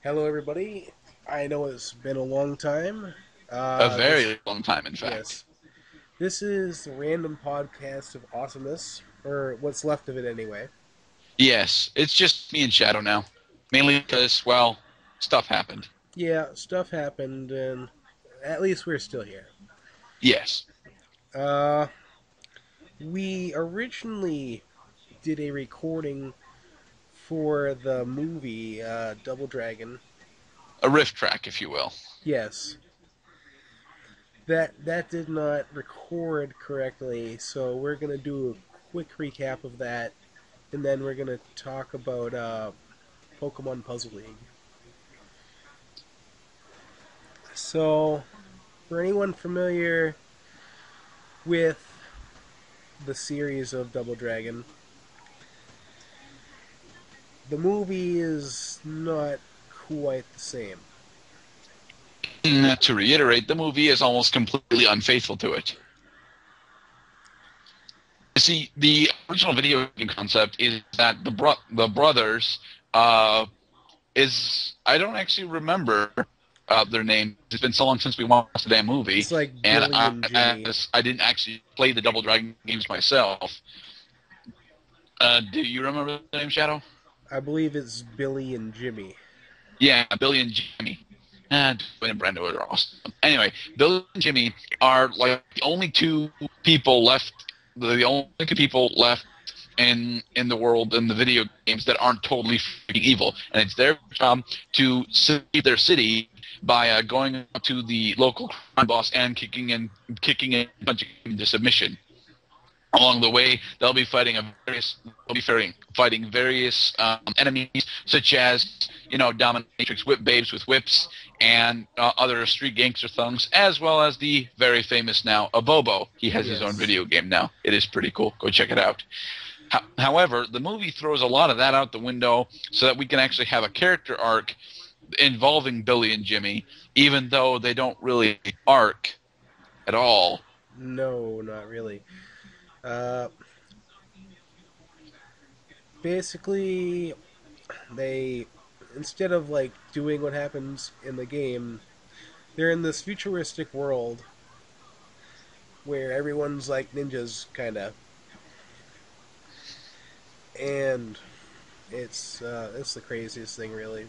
Hello, everybody. I know it's been a long time. A This, very long time, in fact. yes, this is the random podcast of Awesomeness, or what's left of it anyway. Yes, it's just me and Shadow now. Mainly because, well, stuff happened. Yeah, stuff happened, and at least we're still here. Yes. Uh, we originally did a recording for the movie Double Dragon. A riff track, if you will. Yes, that did not record correctly, so we're gonna do a quick recap of that, and then we're gonna talk about Pokemon Puzzle League. So, for anyone familiar with the series of Double Dragon, the movie is not quite the same. To reiterate, the movie is almost completely unfaithful to it. See, the original video game concept is that the brothers is I don't actually remember their name. It's been so long since we watched the damn movie, It's like and Billy and Jimmy. I didn't actually play the Double Dragon games myself. Do you remember the name, Shadow? I believe it's Billy and Jimmy. Yeah, Billy and Jimmy. And Brenda are awesome. Anyway, Billy and Jimmy are like the only two people left. The only two people left in the world in the video games that aren't totally freaking evil, and it's their job to save their city by going up to the local crime boss and kicking in a bunch of into submission. Along the way, they'll be fighting various enemies, such as dominatrix whip babes with whips and other street gangster thugs, as well as the very famous now Abobo. He has his own Yes. video game now. It is pretty cool. Go check it out. However, the movie throws a lot of that out the window so that we can actually have a character arc involving Billy and Jimmy, even though they don't really arc at all. No, not really. Uh, Basically, they instead of like doing what happens in the game, they're in this futuristic world where everyone's like ninjas, kind of, and it's the craziest thing, really.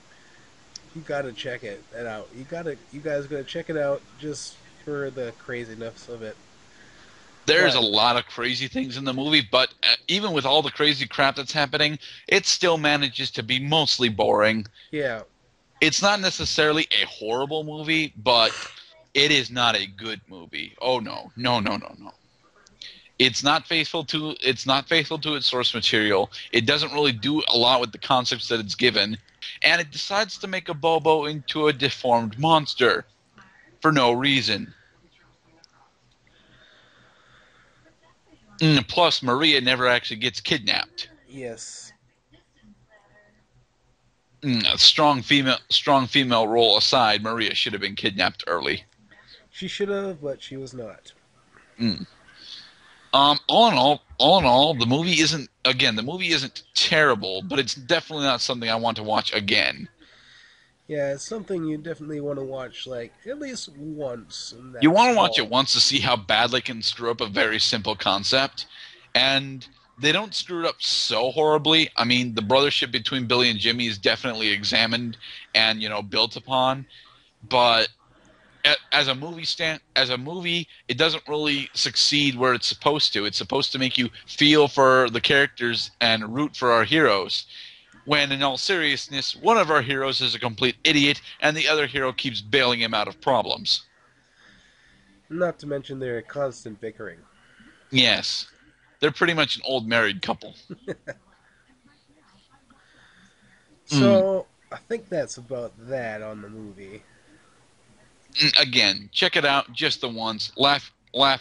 You gotta check it out. You guys gotta check it out just for the craziness of it. There's a But lot of crazy things in the movie, but even with all the crazy crap that's happening, it still manages to be mostly boring. yeah, It's not necessarily a horrible movie, but it is not a good movie. Oh no, no, no, no, no. It's not faithful to its source material. It doesn't really do a lot with the concepts that it's given, and it decides to make a Bobo into a deformed monster for no reason. Plus, Maria never actually gets kidnapped. yes, A strong female role aside, Maria should have been kidnapped early. she should have, but she was not. Mm. all in all, the movie isn't terrible, but it's definitely not something I want to watch again. Yeah, it's something you definitely want to watch like at least once, and You that's want to watch it all. once to see how bad they can screw up a very simple concept, and they don't screw it up so horribly. I mean, the brothership between Billy and Jimmy is definitely examined and built upon, but as a movie, it doesn't really succeed where it's supposed to. It's supposed to make you feel for the characters and root for our heroes. When in all seriousness, one of our heroes is a complete idiot and the other hero keeps bailing him out of problems. Not to mention their constant bickering. Yes. They're pretty much an old married couple. Mm. So I think that's about that on the movie. Again, check it out just the once. Laugh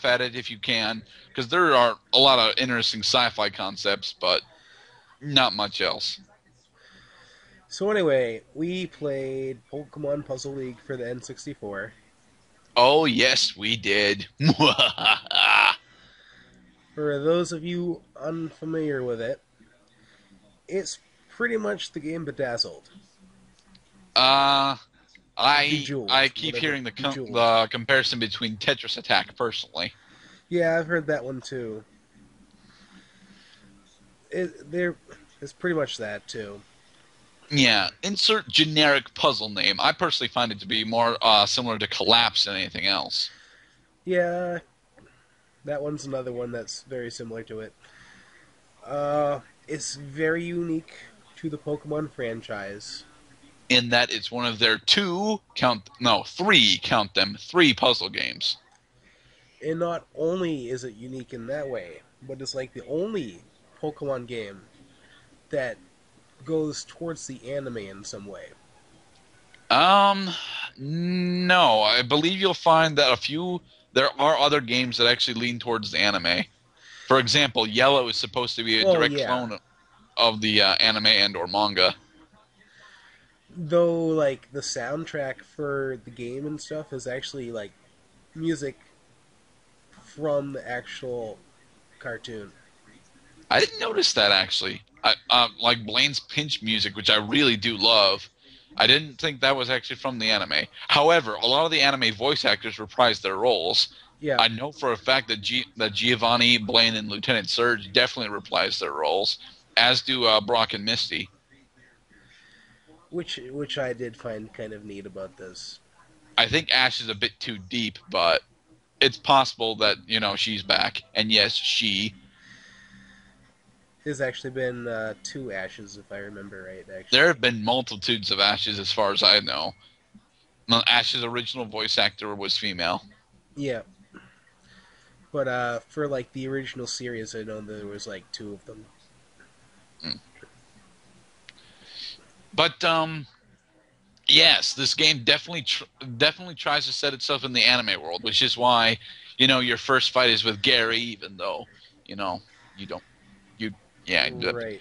at it if you can, because there are a lot of interesting sci-fi concepts, but not much else. So anyway, we played Pokemon Puzzle League for the N64. Oh, yes, we did. For those of you unfamiliar with it, it's pretty much the game Bedazzled. Uh, I Bejeweled, keep whatever. hearing Bejeweled. the comparison between Tetris Attack personally. Yeah, I've heard that one too. There, it's pretty much that too. Yeah, insert generic puzzle name. I personally find it to be more similar to Collapse than anything else. Yeah, that one's another one that's very similar to it. It's very unique to the Pokemon franchise. In that it's one of their three, count them, three puzzle games. And not only is it unique in that way, but it's like the only Pokemon game that goes towards the anime in some way. Um, no, I believe you'll find that there are other games that actually lean towards the anime. For example, Yellow is supposed to be a Well, direct yeah. clone of the anime and or manga. Though, like, the soundtrack for the game and stuff is actually, like, music from the actual cartoon. I didn't notice that actually. Like Blaine's pinch music, which I really do love. I didn't think that was actually from the anime. However, a lot of the anime voice actors reprise their roles. Yeah, I know for a fact that Giovanni, Blaine, and Lieutenant Surge definitely reprise their roles, as do Brock and Misty. which I did find kind of neat about this. I think Ash is a bit too deep, but it's possible that she's back. And yes, she. There's actually been two Ashes, if I remember right, There actually. have been multitudes of Ashes, as far as I know. No, Ash's original voice actor was female. Yeah, but for, like, the original series, I know there was, like, two of them. Mm. But yes, this game definitely tries to set itself in the anime world, which is why your first fight is with Gary, even though you know you don't you yeah. Right.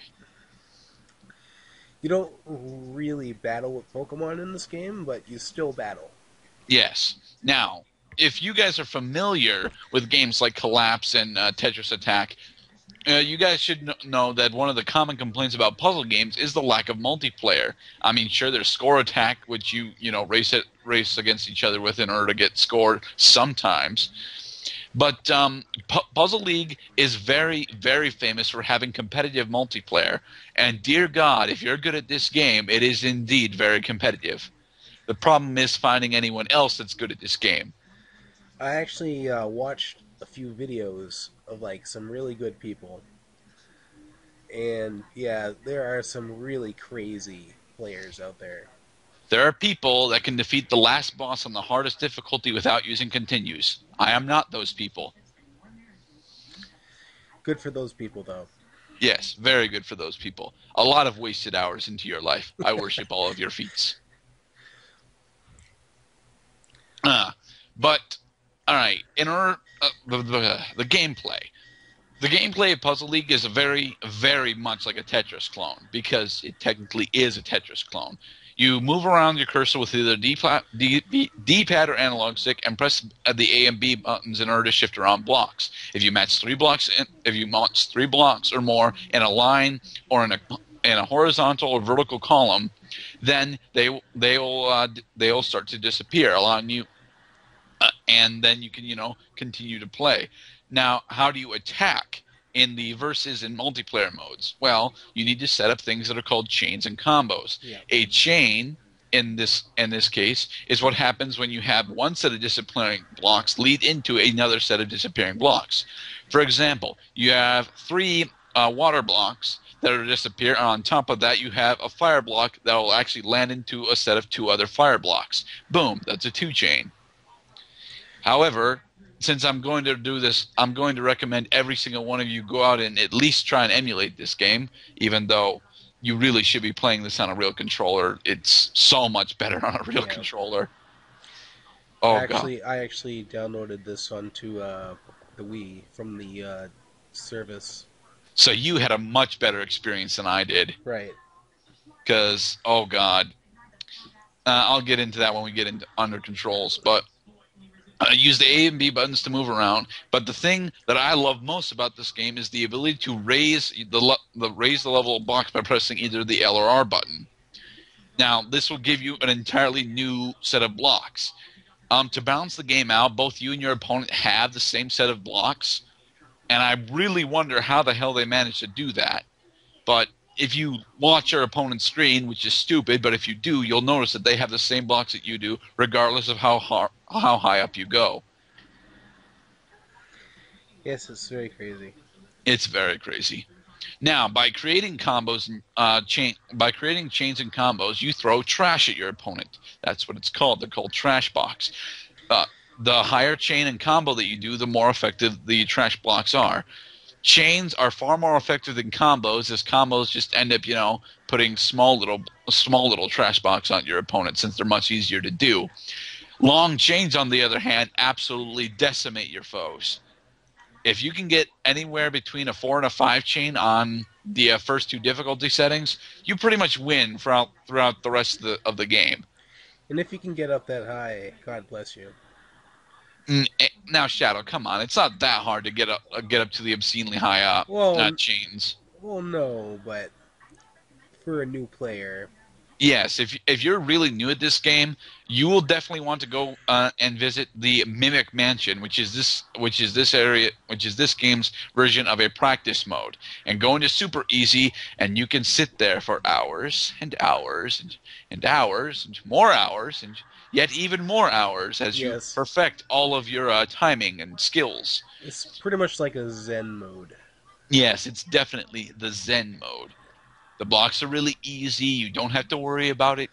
You don't really battle with Pokemon in this game, but you still battle. Yes. Now, if you guys are familiar with games like Collapse and Tetris Attack, you guys should know that one of the common complaints about puzzle games is the lack of multiplayer. I mean, sure, there's score attack, which you race against each other with in order to get scored sometimes. But Puzzle League is very, very famous for having competitive multiplayer. And dear God, if you're good at this game, it is indeed very competitive. The problem is finding anyone else that's good at this game. I actually watched a few videos of, like, some really good people, and yeah, there are some really crazy players out there. There are people that can defeat the last boss on the hardest difficulty without using continues. I am not those people. Good for those people, though. Yes, very good for those people. A lot of wasted hours into your life. I worship all of your feats. Uh, but, alright, in order, the gameplay. The gameplay of Puzzle League is a very, very much like a Tetris clone, because it technically is a Tetris clone. You move around your cursor with either D-pad or analog stick, and press the A and B buttons in order to shift around blocks. If you match three blocks or more in a line or in a horizontal or vertical column, then they'll start to disappear, allowing you, and then you can continue to play. Now, how do you attack in the versus and multiplayer modes? Well, you need to set up things that are called chains and combos. Yeah. A chain in this case is what happens when you have one set of disappearing blocks lead into another set of disappearing blocks. For example, you have three water blocks that will disappear, and on top of that you have a fire block that will actually land into a set of two other fire blocks. Boom, that's a two chain. However, since I'm going to do this, I'm going to recommend every single one of you go out and at least try and emulate this game, even though you really should be playing this on a real controller. It's so much better on a real Yeah. controller. Oh, God. I actually downloaded this onto the Wii from the service. So you had a much better experience than I did. Right. Because, oh, God. I'll get into that when we get into under controls. But use the A and B buttons to move around, but the thing that I love most about this game is the ability to raise the level of blocks by pressing either the L or R button. Now, this will give you an entirely new set of blocks. To balance the game out, both you and your opponent have the same set of blocks, and I really wonder how the hell they managed to do that. But if you watch your opponent's screen, which is stupid, but if you do, you'll notice that they have the same blocks that you do, regardless of how high up you go. Yes, it's very crazy. It's very crazy. Now, by creating combos, by creating chains and combos, you throw trash at your opponent. That's what it's called. They're called trash box. Uh, the higher chain and combo that you do, the more effective the trash blocks are. Chains are far more effective than combos, as combos just end up, putting small little trash box on your opponent since they're much easier to do. Long chains, on the other hand, absolutely decimate your foes. If you can get anywhere between a 4 and a 5 chain on the first two difficulty settings, you pretty much win throughout the rest of the game. And if you can get up that high, God bless you. Now, Shadow, come on, it's not that hard to get up to the obscenely high Well, chains. well, no, but for a new player, Yes, if you're really new at this game, you will definitely want to go and visit the Mimic Mansion, which is this game's version of a practice mode, and go into super easy, and you can sit there for hours and hours and hours and more hours and yet even more hours as you yes, perfect all of your timing and skills. it's pretty much like a Zen mode. Yes, it's definitely the Zen mode. The blocks are really easy. You don't have to worry about it,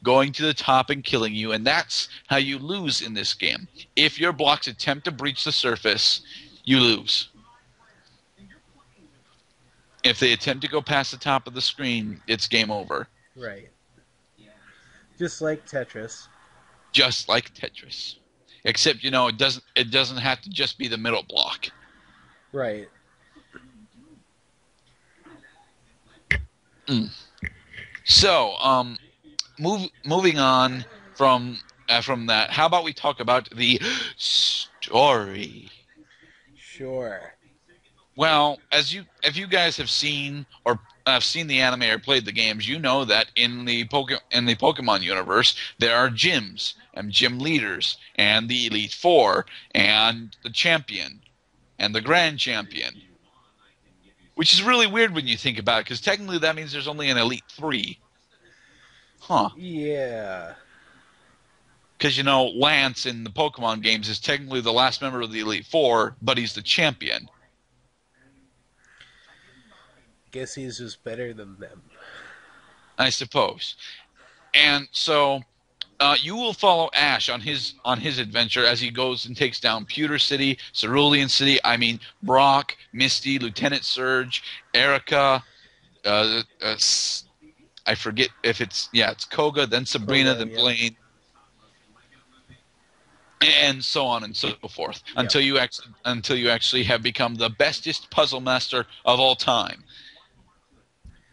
going to the top and killing you. And that's how you lose in this game. If your blocks attempt to breach the surface, you lose. If they attempt to go past the top of the screen, it's game over. Right. Just like Tetris. Just like Tetris. Except, it doesn't have to just be the middle block. Right. Mm. So, moving on from that, how about we talk about the story? Sure. Well, if you guys have seen or have seen the anime or played the games, you know that in the Pokemon universe there are gyms and gym leaders and the Elite Four and the champion and the Grand Champion, which is really weird when you think about it, because technically that means there's only an Elite Three, huh? Yeah. Because Lance in the Pokemon games is technically the last member of the Elite Four, but he's the champion, Guess he's just better than them. I suppose. And so you will follow Ash on his adventure as he goes and takes down Pewter City, Cerulean City. I mean, Brock, Misty, Lieutenant Surge, Erica. I forget if it's Koga, then Sabrina, Koga, then yep. Blaine, and so on and so forth Yep. until you actually have become the bestest puzzle master of all time.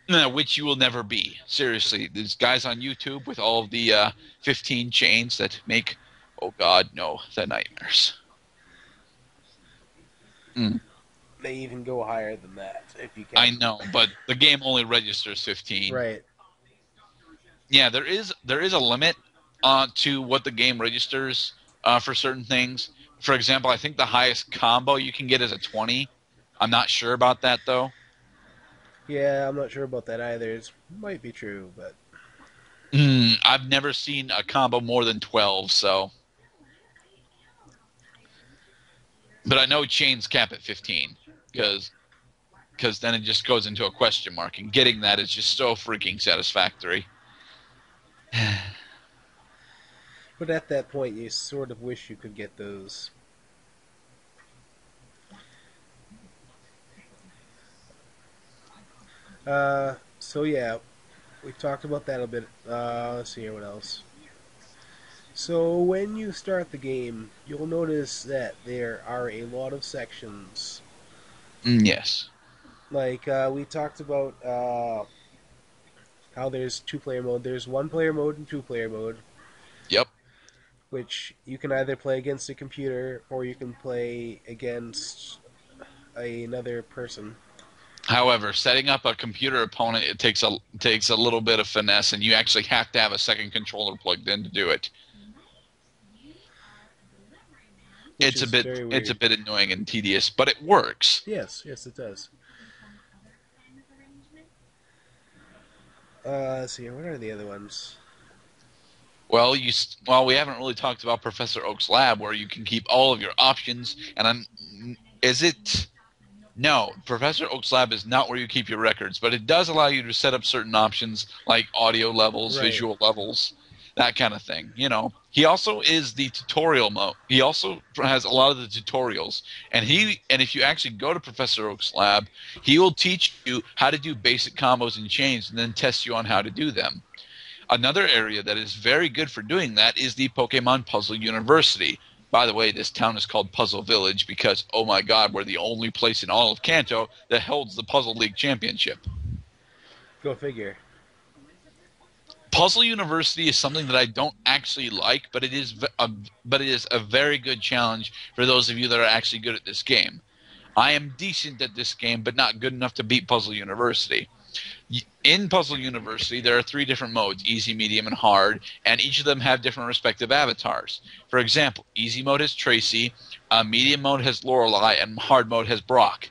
No, which you will never be. Seriously, there's guys on YouTube with all of the 15 chains that make, oh God, no, the nightmares. Mm, They even go higher than that, if you I can. know, but the game only registers 15. Right. Yeah, there is a limit to what the game registers for certain things. For example, I think the highest combo you can get is a 20. I'm not sure about that though. Yeah, I'm not sure about that either. It might be true, but I've never seen a combo more than 12, so. But I know chains cap at 15 yep. because then it just goes into a question mark, and getting that is just so freaking satisfactory. But at that point, you sort of wish you could get those. So yeah, we talked about that a bit. Let's see here, what else? So when you start the game, you'll notice that there are a lot of sections. Yes. Like we talked about how there's two-player mode. There's one-player mode and two-player mode, Yep. which you can either play against a computer or you can play against another person. However, setting up a computer opponent, it takes a little bit of finesse, and you actually have to have a second controller plugged in to do it. which is very It's a weird. bit annoying and tedious, but it works. Yes, yes, it does. Let's see. What are the other ones? Well, we haven't really talked about Professor Oak's lab, where you can keep all of your options. And is it? No, Professor Oak's lab is not where you keep your records, but it does allow you to set up certain options like audio levels, Right. visual levels, that kind of thing. He also is the tutorial mode. He also has a lot of the tutorials, and if you actually go to Professor Oak's lab, he will teach you how to do basic combos and chains, and then test you on how to do them. Another area that is very good for doing that is the Pokemon Puzzle University. By the way, this town is called Puzzle Village because, oh my god, we're the only place in all of Kanto that holds the Puzzle League Championship. Go figure. Puzzle University is something that I don't actually like, but it is a very good challenge for those of you that are actually good at this game. I am decent at this game, but not good enough to beat Puzzle University. In Puzzle University, there are three different modes: easy, medium, and hard, and each of them have different respective avatars. For example, easy mode has Tracy, medium mode has Lorelei, and hard mode has Brock.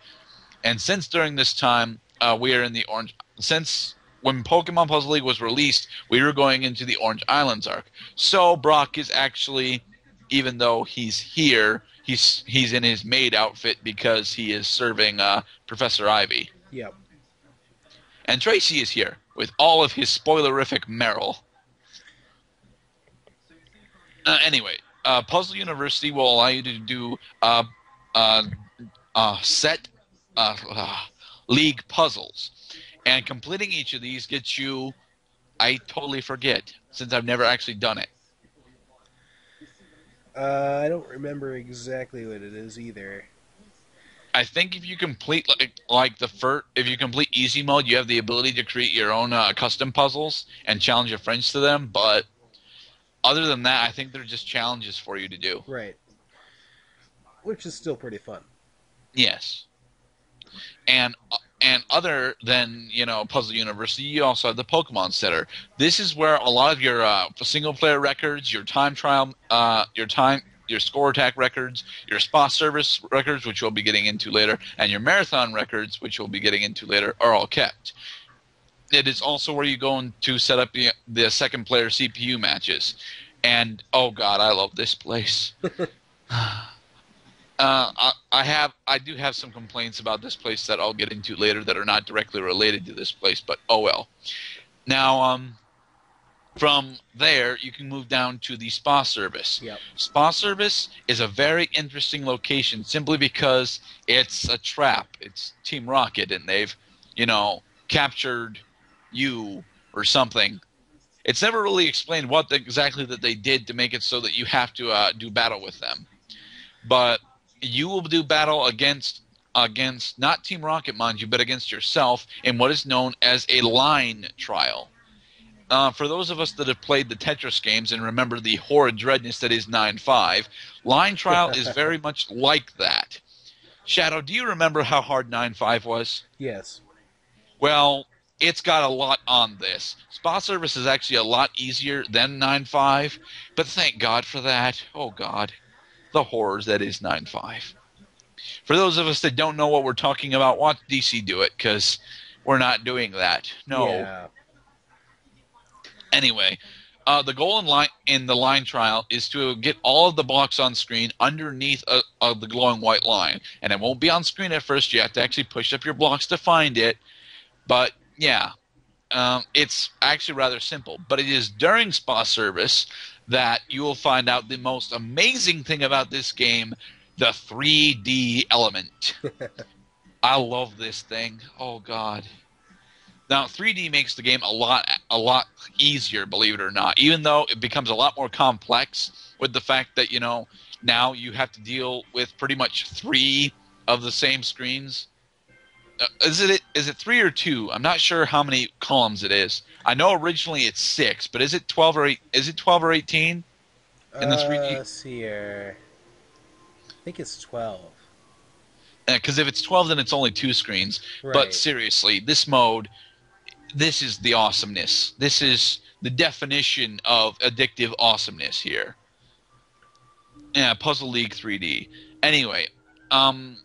And since during this time we are in the Orange, since when Pokemon Puzzle League was released, we were going into the Orange Islands arc. So Brock is actually, even though he's here, he's in his maid outfit because he is serving Professor Ivy. Yep. And Tracy is here with all of his spoilerific Meryl. Anyway, Puzzle University will allow you to do uh, set league puzzles. And completing each of these gets you, I totally forget, since I've never actually done it. I don't remember exactly what it is either. I think if you complete if you complete easy mode, you have the ability to create your own custom puzzles and challenge your friends to them. But other than that, I think they're just challenges for you to do. Right. Which is still pretty fun. Yes, and other than Puzzle University, you also have the Pokemon Center. This is where a lot of your single player records, your time trial, your score attack records, your spa service records, which we'll be getting into later, and your marathon records, which we'll be getting into later, are all kept. It is also where you go to set up the second player CPU matches. And oh god, I love this place. I do have some complaints about this place that I'll get into later that are not directly related to this place, but oh well. Now, from there, you can move down to the spa service. Yep. Spa service is a very interesting location simply because it's a trap. It's Team Rocket, and they've, captured you or something. It's never really explained what exactly that they did to make it so that you have to do battle with them. But you will do battle against not Team Rocket, mind you, but against yourself in what is known as a line trial. For those of us that have played the Tetris games and remember the horrid dreadness that is 9-5, line trial is very much like that. Shadow, do you remember how hard 9-5 was? Yes. Well, it's got a lot on this. Spa service is actually a lot easier than 9-5, but thank God for that. Oh God. The horrors that is 9-5. For those of us that don't know what we're talking about, watch DC do it, because we're not doing that. No. Yeah. Anyway, the goal in the line trial is to get all of the blocks on screen underneath the glowing white line. And it won't be on screen at first. You have to actually push up your blocks to find it. But, yeah, it's actually rather simple. But it is during spa service that you will find out the most amazing thing about this game, the 3D element. I love this thing. Oh, God. Now, 3D makes the game a lot easier, believe it or not, even though it becomes a lot more complex with the fact that, now you have to deal with pretty much 3 of the same screens. Is it 3 or 2? I'm not sure how many columns it is. I know originally it's 6, but is it 12 or 8? Is it 12 or 18 in the 3D? Let's see here. I think it's 12. Because if it's 12, then it's only 2 screens. But Right. seriously, this mode, this is the awesomeness. This is the definition of addictive awesomeness here. Yeah, Puzzle League 3D. Anyway, um,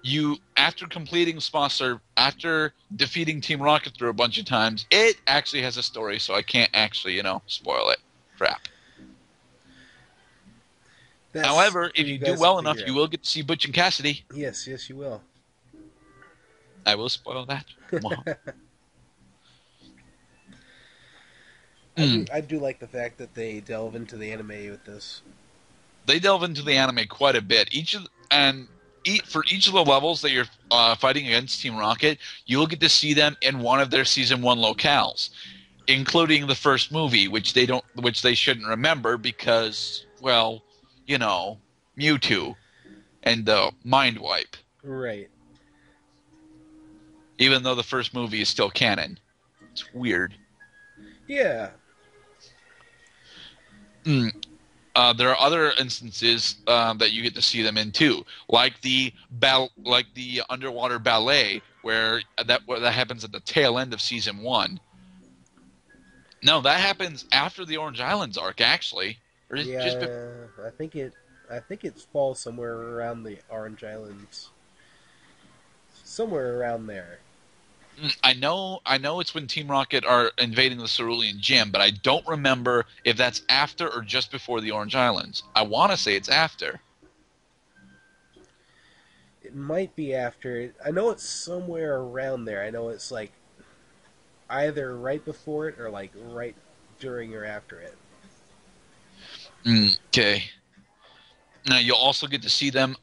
you after completing sponsor after defeating Team Rocket through a bunch of times, it actually has a story, so I can't actually spoil it. Crap. That's However, for if you you do guys to well enough, figure you out. will get to see Butch and Cassidy. Yes, yes, you will. I will spoil that. Mm. I do like the fact that they delve into the anime with this. They delve into the anime quite a bit. For each of the levels that you're fighting against Team Rocket, you'll get to see them in one of their season 1 locales, including the first movie, which they shouldn't remember because, well, Mewtwo and the Mind Wipe. Right. Even though the first movie is still canon, it's weird. Yeah. Mm. There are other instances that you get to see them in too, like the underwater ballet, where that happens at the tail end of season 1. No, that happens after the Orange Islands arc, actually, or just before. Yeah. I think it falls somewhere around the Orange Islands. Somewhere around there. I know it's when Team Rocket are invading the Cerulean Gym, but I don't remember if that's after or just before the Orange Islands. I want to say it's after. It might be after it. I know it's somewhere around there. I know it's like either right before it or like right during or after it. Okay. Now you'll also get to see them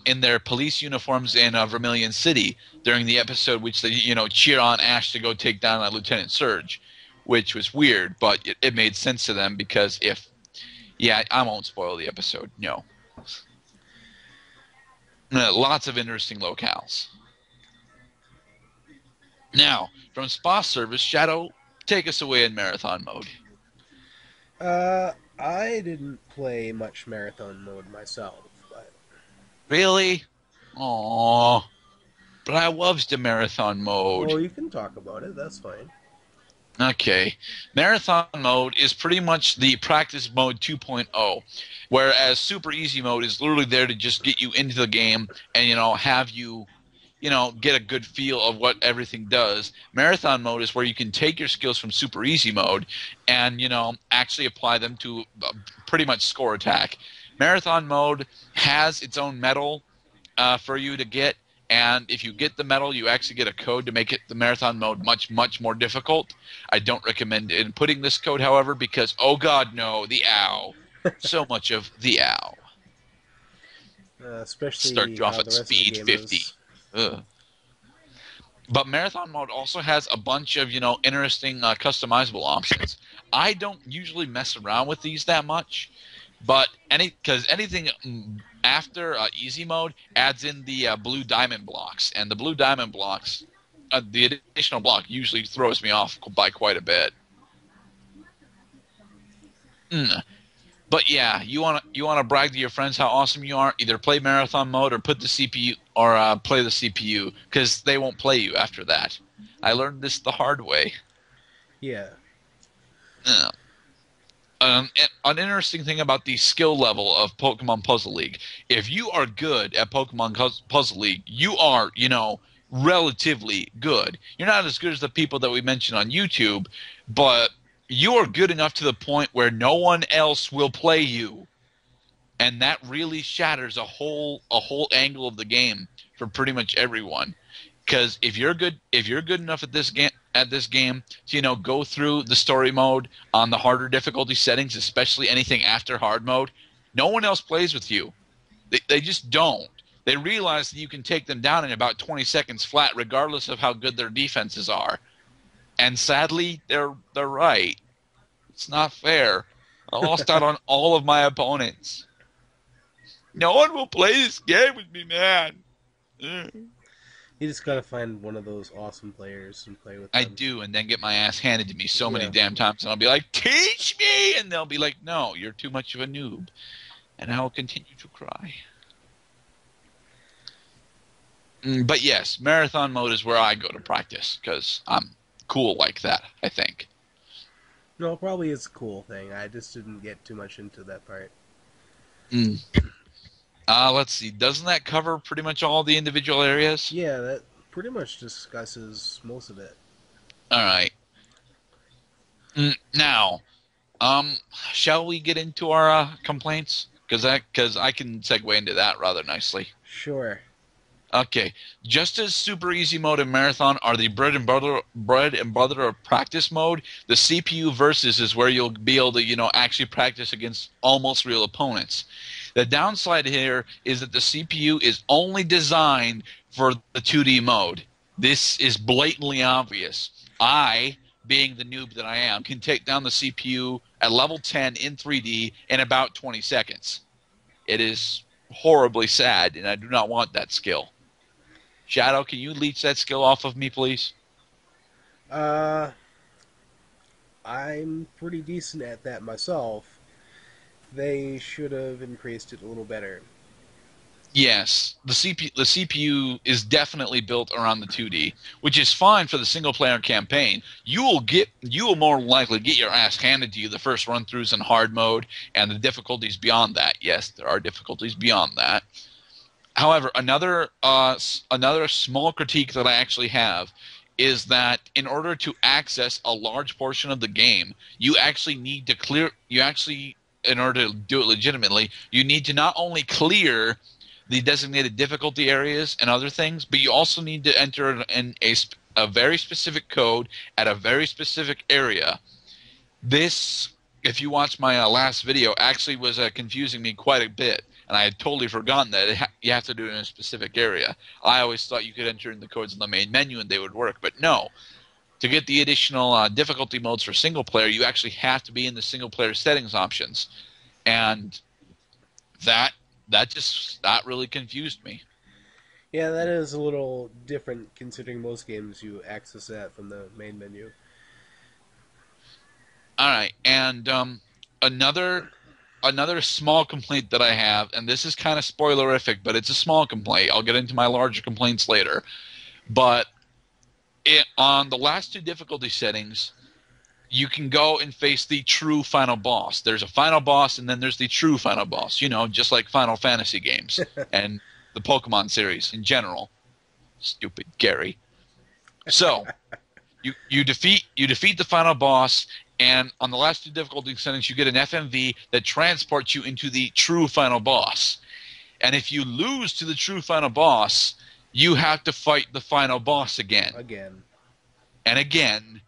in their police uniforms in Vermilion City during the episode, which they cheer on Ash to go take down Lieutenant Surge, which was weird, but it made sense to them because I won't spoil the episode. No, lots of interesting locales. Now from Spa Service, Shadow, take us away in marathon mode. I didn't play much marathon mode myself, but Really? Aww. But I loves the marathon mode. well, you can talk about it. That's fine. Okay. Marathon mode is pretty much the practice mode 2.0, whereas super easy mode is literally there to just get you into the game and have you get a good feel of what everything does. Marathon mode is where you can take your skills from super easy mode and actually apply them to pretty much score attack. Marathon mode has its own medal for you to get, and if you get the medal, you actually get a code to make the marathon mode much, much more difficult. I don't recommend inputting this code, however, because, oh god, no, the ow. So much of the ow. Start Especially you off how at the rest of the speed game 50. is. Ugh. But marathon mode also has a bunch of interesting customizable options. I don't usually mess around with these that much, but anything after easy mode adds in the blue diamond blocks, and the blue diamond blocks, the additional block usually throws me off by quite a bit. Mm. But yeah, you want to brag to your friends how awesome you are. Either play marathon mode or put the CPU or play the CPU, because they won't play you after that. I learned this the hard way. Yeah. Yeah. An interesting thing about the skill level of Pokemon Puzzle League: if you are good at Pokemon Puzzle League, you are relatively good. You're not as good as the people that we mentioned on YouTube, but you are good enough to the point where no one else will play you, and that really shatters a whole angle of the game for pretty much everyone. Because if you're good enough at this game to go through the story mode on the harder difficulty settings, especially anything after hard mode, no one else plays with you. They just don't. They realize that you can take them down in about 20 seconds flat, regardless of how good their defenses are. And sadly, they're right. It's not fair. I lost out on all of my opponents. No one will play this game with me, man. Ugh. You just gotta find one of those awesome players and play with I them. do, and then get my ass handed to me so many Yeah. damn times, and I'll be like, "Teach me!" And they'll be like, "No, you're too much of a noob," and I'll continue to cry. But yes, marathon mode is where I go to practice because I'm cool like that, I think. No, probably it's a cool thing. I just didn't get too much into that part. Mm. Let's see. Doesn't that cover pretty much all the individual areas? Yeah, that pretty much discusses most of it. All right. Now, um, shall we get into our complaints? Because I can segue into that rather nicely. Sure. Okay, just as super easy mode and marathon are the bread and butter of practice mode, the CPU versus is where you'll be able to actually practice against almost real opponents. The downside here is that the CPU is only designed for the 2D mode. This is blatantly obvious. I, being the noob that I am, can take down the CPU at level 10 in 3D in about 20 seconds. It is horribly sad, and I do not want that skill. Shadow, can you leech that skill off of me, please? Uh, I'm pretty decent at that myself. They should have increased it a little better. Yes, the CPU is definitely built around the 2D, which is fine for the single player campaign. You will more likely get your ass handed to you the first run throughs in hard mode and the difficulties beyond that. Yes, there are difficulties beyond that. However, another small critique that I actually have is that in order to access a large portion of the game, you actually need to clear. You actually, in order to do it legitimately, you need to not only clear the designated difficulty areas and other things, but you also need to enter in a very specific code at a very specific area. This, if you watch my last video, actually was confusing me quite a bit, and I had totally forgotten that you have to do it in a specific area. I always thought you could enter in the codes in the main menu and they would work, but no. To get the additional difficulty modes for single player, you actually have to be in the single player settings options, and that that really confused me. Yeah, that is a little different considering most games you access that from the main menu. All right, and another small complaint that I have, and this is kind of spoilerific, but it's a small complaint. I'll get into my larger complaints later. But on the last two difficulty settings, you can go and face the true final boss. There's a final boss, and then there's the true final boss. Just like Final Fantasy games and the Pokemon series in general. Stupid Gary. So you defeat the final boss, and on the last two difficulty settings, you get an FMV that transports you into the true final boss. And if you lose to the true final boss, you have to fight the final boss again Again. and again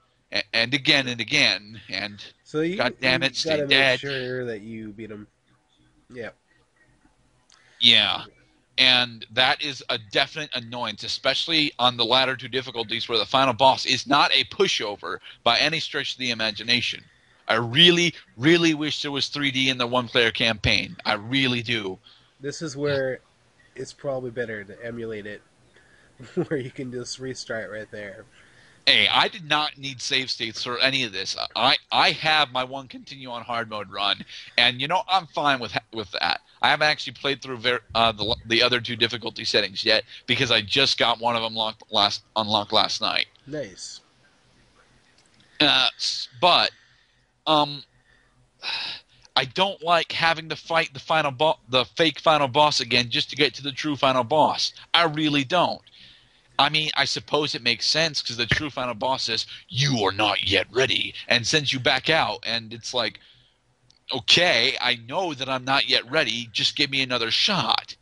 and again and again. And So God damn you it, stay gotta make dead. sure that you beat them. Yeah. Yeah. And that is a definite annoyance, especially on the latter two difficulties where the final boss is not a pushover by any stretch of the imagination. I really, really wish there was 3D in the one player campaign. I really do. This is where it's probably better to emulate it, where you can just restart right there. Hey, I did not need save states for any of this. I have my one continue on hard mode run, and I'm fine with that. I haven't actually played through the other two difficulty settings yet because I just got one of them unlocked last night. Nice. But um, I don't like having to fight the fake final boss again just to get to the true final boss. I really don't. I mean, I suppose it makes sense because the true final boss says, "You are not yet ready," and sends you back out. And it's like, okay, I know that I'm not yet ready. Just give me another shot.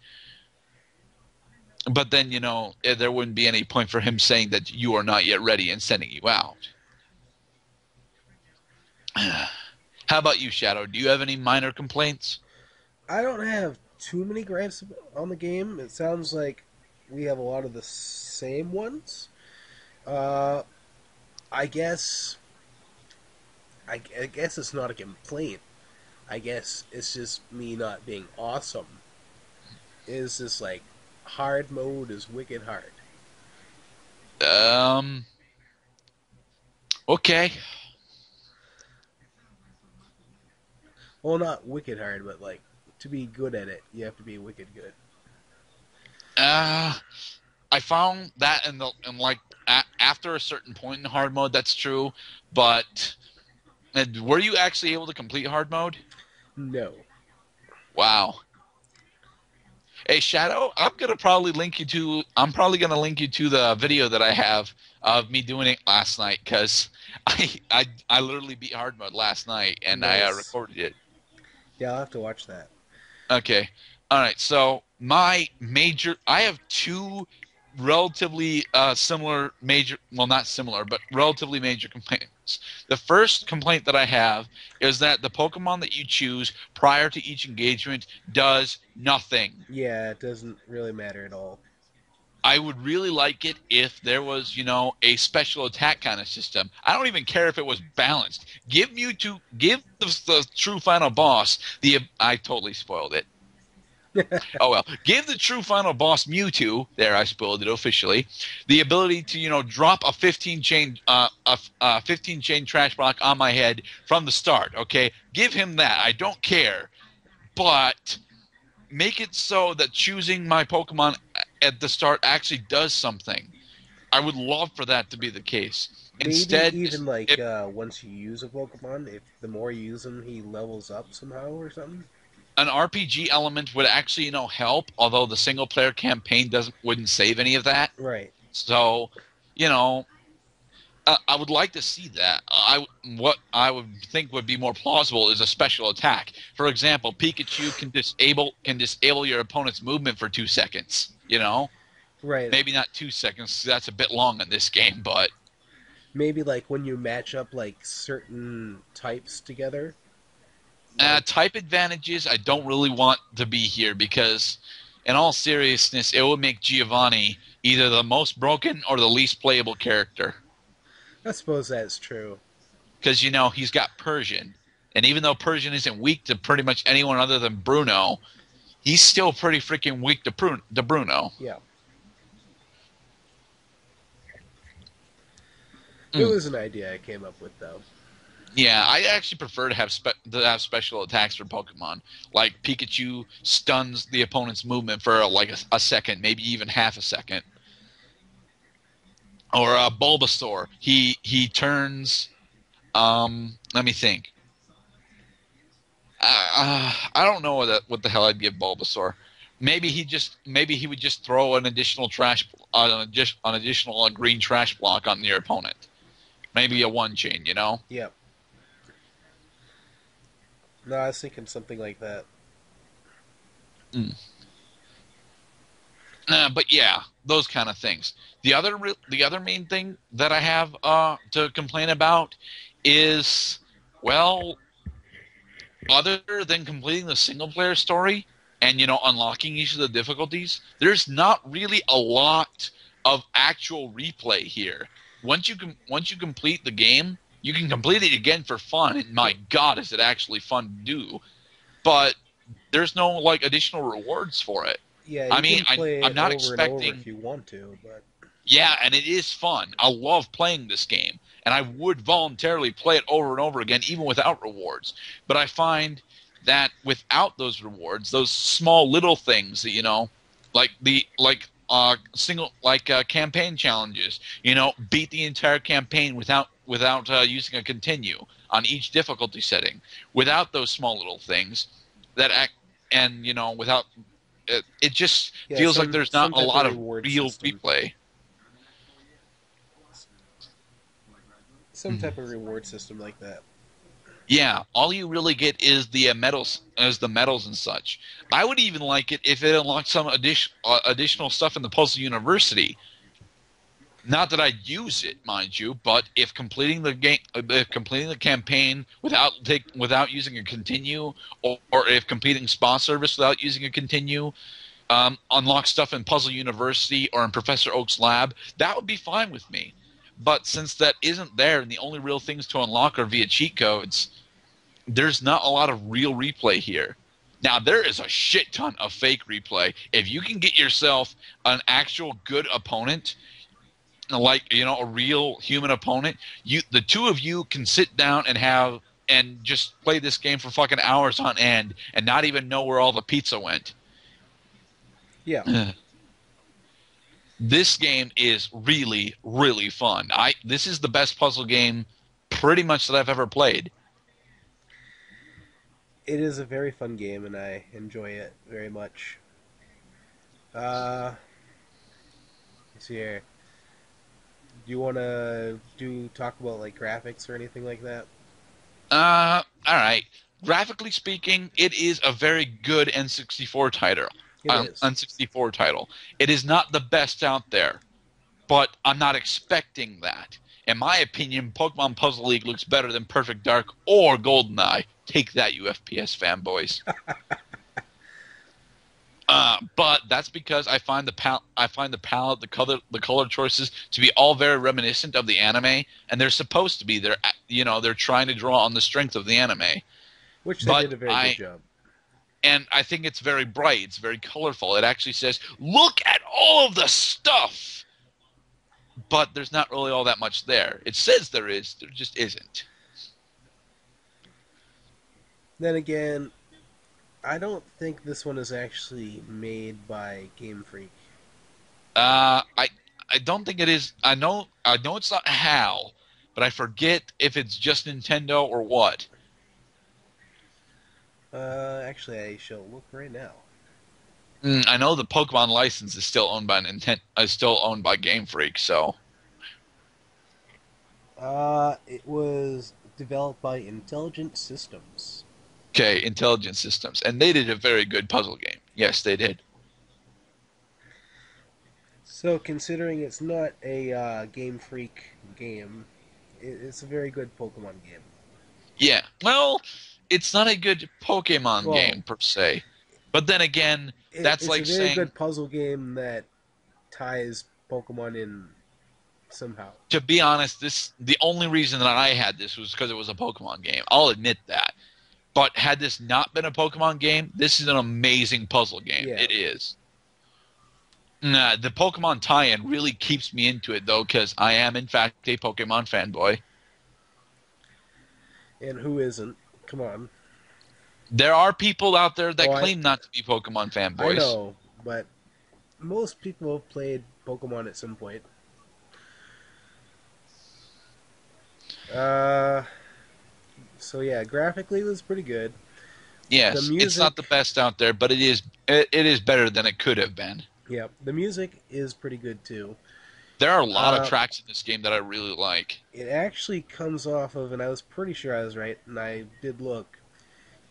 But then, there wouldn't be any point for him saying that you are not yet ready and sending you out. How about you, Shadow? Do you have any minor complaints? I don't have too many gripes on the game. It sounds like we have a lot of the same ones. Uh, I guess I guess it's not a complaint. I guess it's just me not being awesome. Is this like hard mode is wicked hard? Um, okay. Well, not wicked hard, but like to be good at it, you have to be wicked good. Uh, I found that after a certain point in hard mode, that's true. But were you actually able to complete hard mode? No. Wow. Hey Shadow, I'm probably gonna link you to the video that I have of me doing it last night because I literally beat hard mode last night and I Nice. recorded it. Yeah, I'll have to watch that. Okay. All right. So I have two relatively similar major, well, not similar, but relatively major complaints. The first complaint that I have is that the Pokemon that you choose prior to each engagement does nothing. Yeah, it doesn't really matter at all. I would really like it if there was, a special attack kind of system. I don't even care if it was balanced. Give the true final boss I totally spoiled it. Oh well. Give the true final boss Mewtwo, there I spoiled it officially, the ability to, drop a 15 chain trash block on my head from the start, okay? Give him that. I don't care. But make it so that choosing my Pokemon at the start actually does something. I would love for that to be the case. Maybe Instead, even like once you use a Pokemon, if the more you use him, he levels up somehow or something. an RPG element would actually, help, although the single player campaign wouldn't save any of that. Right. So, you know, I would like to see that. What I would think would be more plausible is a special attack. For example, Pikachu can disable your opponent's movement for 2 seconds. Right. Maybe not 2 seconds. That's a bit long in this game, but Maybe like when you match up like certain types together. Like type advantages I don't really want to be here because, in all seriousness, it would make Giovanni either the most broken or the least playable character. I suppose that's true. Because he's got Persian, and even though Persian isn't weak to pretty much anyone other than Bruno, he's still pretty freaking weak to Bruno. Yeah. It Mm. was an idea I came up with though. Yeah, I actually prefer to have special attacks for Pokemon. Like Pikachu stuns the opponent's movement for like a second, maybe even half a second. Or Bulbasaur, he turns. Let me think. I don't know what the hell I'd give Bulbasaur. Maybe he would just throw an additional an additional green trash block on your opponent. Maybe a one chain, Yep. No, I was thinking something like that. Mm. But yeah, those kind of things. The other main thing that I have to complain about is, well, other than completing the single player story and unlocking each of the difficulties, there's not really a lot of actual replay here. Once you complete the game, you can complete it again for fun, and my god, is it actually fun to do. But there's no like additional rewards for it. Yeah, I you mean, can play I'm it not over and over expecting. if you want to, but Yeah, and it is fun. I love playing this game, and I would voluntarily play it over and over again, even without rewards. But I find that without those rewards, those small little things that campaign challenges, beat the entire campaign without using a continue on each difficulty setting. Without those small little things, that act and without it just yeah, feels like some there's not some a type of lot of reward real system. replay. Some type of reward system like that. Yeah, all you really get is the medals and such. I would even like it if it unlocked some additional stuff in the Puzzle University. Not that I'd use it, mind you, but if completing the campaign without using a continue, or if completing spa service without using a continue, unlock stuff in Puzzle University or in Professor Oak's lab, that would be fine with me. But since that isn't there, and the only real things to unlock are via cheat codes, there's not a lot of real replay here. Now, there is a shit ton of fake replay. If you can get yourself an actual good opponent, like a real human opponent, the two of you can sit down and just play this game for fucking hours on end and not even know where all the pizza went. Yeah. This game is really, really fun. This is the best puzzle game pretty much that I've ever played. It is a very fun game, and I enjoy it very much. Uh, let's see here. Do you want to talk about like graphics or anything like that? All right. Graphically speaking, it is a very good N64 title. It is. N64 title. It is not the best out there, but I'm not expecting that. In my opinion, Pokemon Puzzle League looks better than Perfect Dark or GoldenEye. Take that, you FPS fanboys. But that's because I find the palette, the color choices to be all very reminiscent of the anime, and they're supposed to be. They're trying to draw on the strength of the anime. Which they But did a very good job. I think it's very bright. It's very colorful. It actually says, "Look at all of the stuff," but there's not really all that much there. It says there is, there just isn't. Then again, I don't think this one is actually made by Game Freak. I don't think it is. I know it's not HAL, but I forget if it's just Nintendo or what. Actually, I shall look right now. I know the Pokemon license is still owned by Nintendo, is still owned by Game Freak. So It was developed by Intelligent Systems. okay, Intelligent Systems, and they did a very good puzzle game. Yes, they did. So, considering it's not a Game Freak game, it's a very good Pokemon game. Yeah. Well, it's not a good Pokemon Well, game per se, but then again, that's it's a like very saying, good puzzle game that ties Pokemon in somehow. to be honest, the only reason that I had this was because it was a Pokemon game. I'll admit that. But had this not been a Pokemon game, this is an amazing puzzle game. Yeah. It is. Nah, the Pokemon tie-in really keeps me into it, though, because I am, in fact, a Pokemon fanboy. And who isn't? Come on. There are people out there Oh, that claim not to be Pokemon I fanboys. know, but most people have played Pokemon at some point. Uh, so yeah, graphically it was pretty good. The Yes, it's not the music, best out there, but it is better than it could have been. yeah, the music is pretty good too. There are a lot of Uh, tracks in this game that I really like. it actually comes off of, and I was pretty sure I was right, and I did look.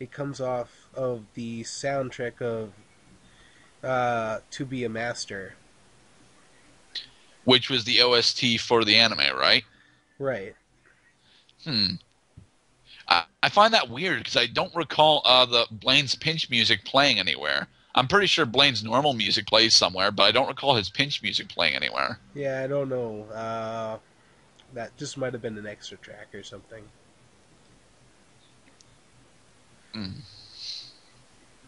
It comes off of the soundtrack of "To Be a Master." Which was the OST for the anime, right? Right. Hmm. I find that weird because I don't recall the Blaine's pinch music playing anywhere. I'm pretty sure Blaine's normal music plays somewhere, but I don't recall his pinch music playing anywhere. Yeah, I don't know. That just might have been an extra track or something. Mm.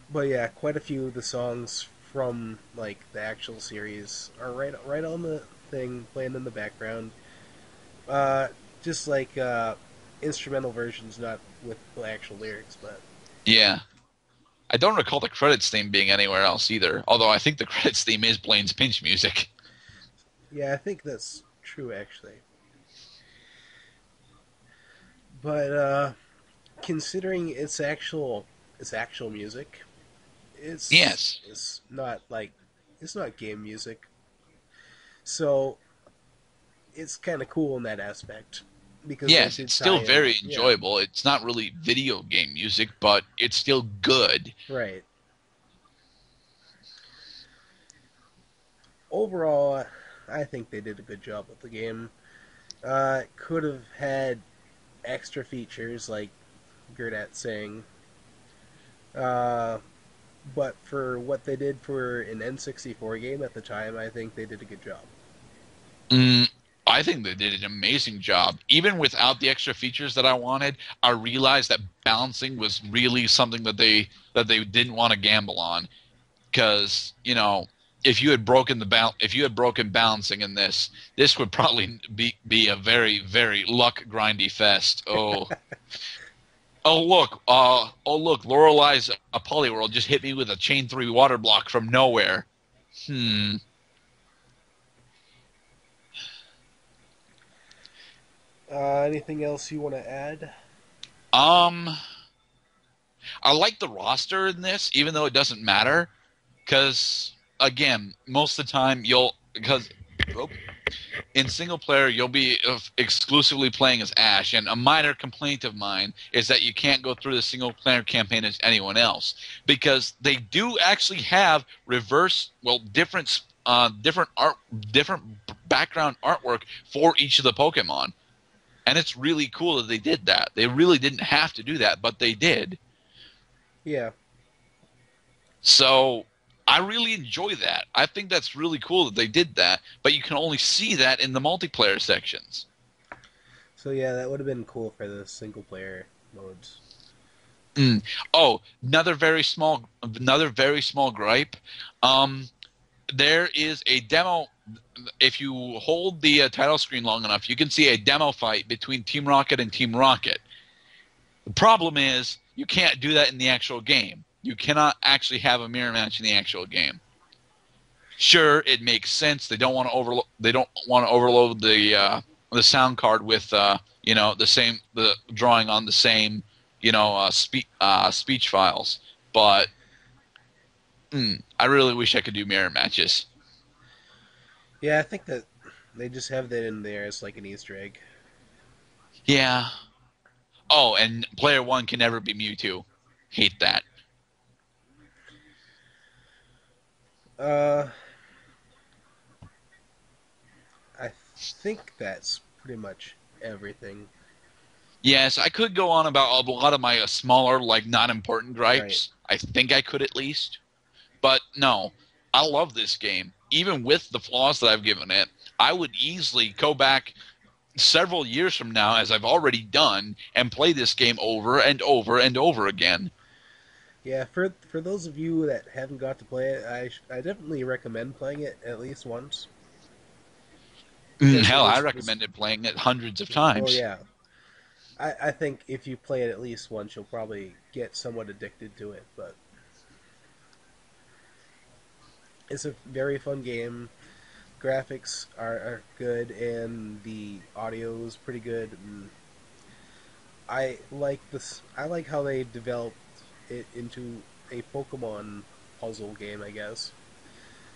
But yeah, quite a few of the songs from like the actual series are right on the thing playing in the background. Uh, just like instrumental versions, not with the actual lyrics. But Yeah. I don't recall the credits theme being anywhere else either, although I think the credits theme is Blaine's pinch music. yeah, I think that's true actually. But considering its actual music, Yes. it's not like it's not game music, so it's kind of cool in that aspect because they Yes, did it's tie still in. very Yeah, enjoyable. It's not really video game music, but it's still good. right. Overall, I think they did a good job with the game. Could have had extra features like Gerdat saying, uh, but for what they did for an N64 game at the time, I think they did a good job. Mm, I think they did an amazing job. Even without the extra features that I wanted, I realized that balancing was really something that they didn't want to gamble on. Because if you had broken balancing in this would probably be a very very luck grindy fest. Oh look, Lorelei's a Polyworld just hit me with a chain 3 water block from nowhere. Hmm. Anything else you want to add? Um, I like the roster in this, even though it doesn't matter, because again, most of the time because in single player you'll be exclusively playing as Ash, and a minor complaint of mine is that you can't go through the single player campaign as anyone else because they do actually have different background artwork for each of the Pokemon, and it's really cool that they did that. They really didn't have to do that, but they did. Yeah. So I really enjoy that. I think that's really cool that they did that, but you can only see that in the multiplayer sections. So yeah, that would have been cool for the single player modes. Mm. Oh, another very small gripe. Um, there is a demo. If you hold the title screen long enough, you can see a demo fight between Team Rocket and Team Rocket. The problem is you can't do that in the actual game. You cannot actually have a mirror match in the actual game. Sure, it makes sense. They don't want to overload. They don't want to overload the sound card with the drawing on the same speech files. But I really wish I could do mirror matches. Yeah, I think that they just have that in there as like an Easter egg. Yeah. Oh, and player one can never be Mewtwo. Hate that. Uh, I think that's pretty much everything. Yes, I could go on about a lot of my smaller, like not important Right. gripes. I think I could at least. But no, I love this game. Even with the flaws that I've given it, I would easily go back several years from now, as I've already done, and play this game over and over and over again. Yeah, for those of you that haven't got to play it, I definitely recommend playing it at least once because Hell, I this recommended playing it hundreds of well, times. yeah. I think if you play it at least once, you'll probably get somewhat addicted to it. But it's a very fun game. Graphics are good, and the audio is pretty good. And I like this. I like how they developed it into a Pokemon puzzle game, I guess,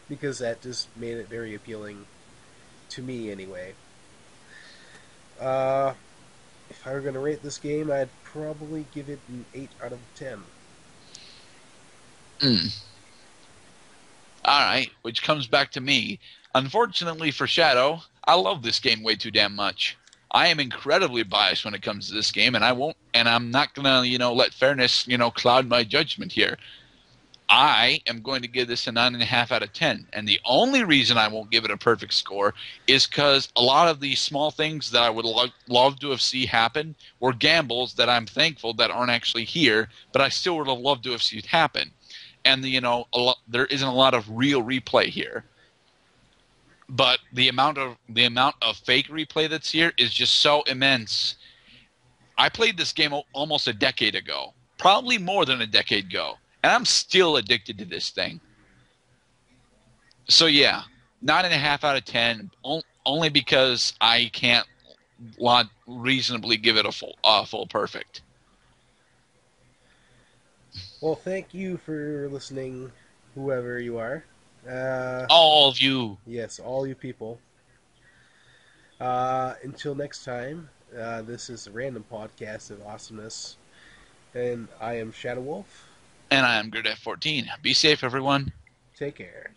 because that just made it very appealing to me, anyway. Uh, if I were going to rate this game, I'd probably give it an 8 out of 10. Mm. All right, which comes back to me. Unfortunately for Shadow, I love this game way too damn much. I am incredibly biased when it comes to this game, and I'm not gonna, let fairness, cloud my judgment here. I am going to give this a 9.5 out of 10. And the only reason I won't give it a perfect score is because a lot of these small things that I would love to have seen happen were gambles that I'm thankful that aren't actually here, but I still would have loved to have seen happen. And there isn't a lot of real replay here. But the amount of fake replay that's here is just so immense. I played this game almost a decade ago, probably more than a decade ago, and I'm still addicted to this thing. So yeah, 9.5 out of 10, only because I can't reasonably give it a full perfect. Well, thank you for listening, whoever you are. Uh, All of you, yes, all you people. Until next time, this is a random podcast of Awesomeness, and I am Shadow Wolf. and I am good at 14. Be safe, everyone. Take care.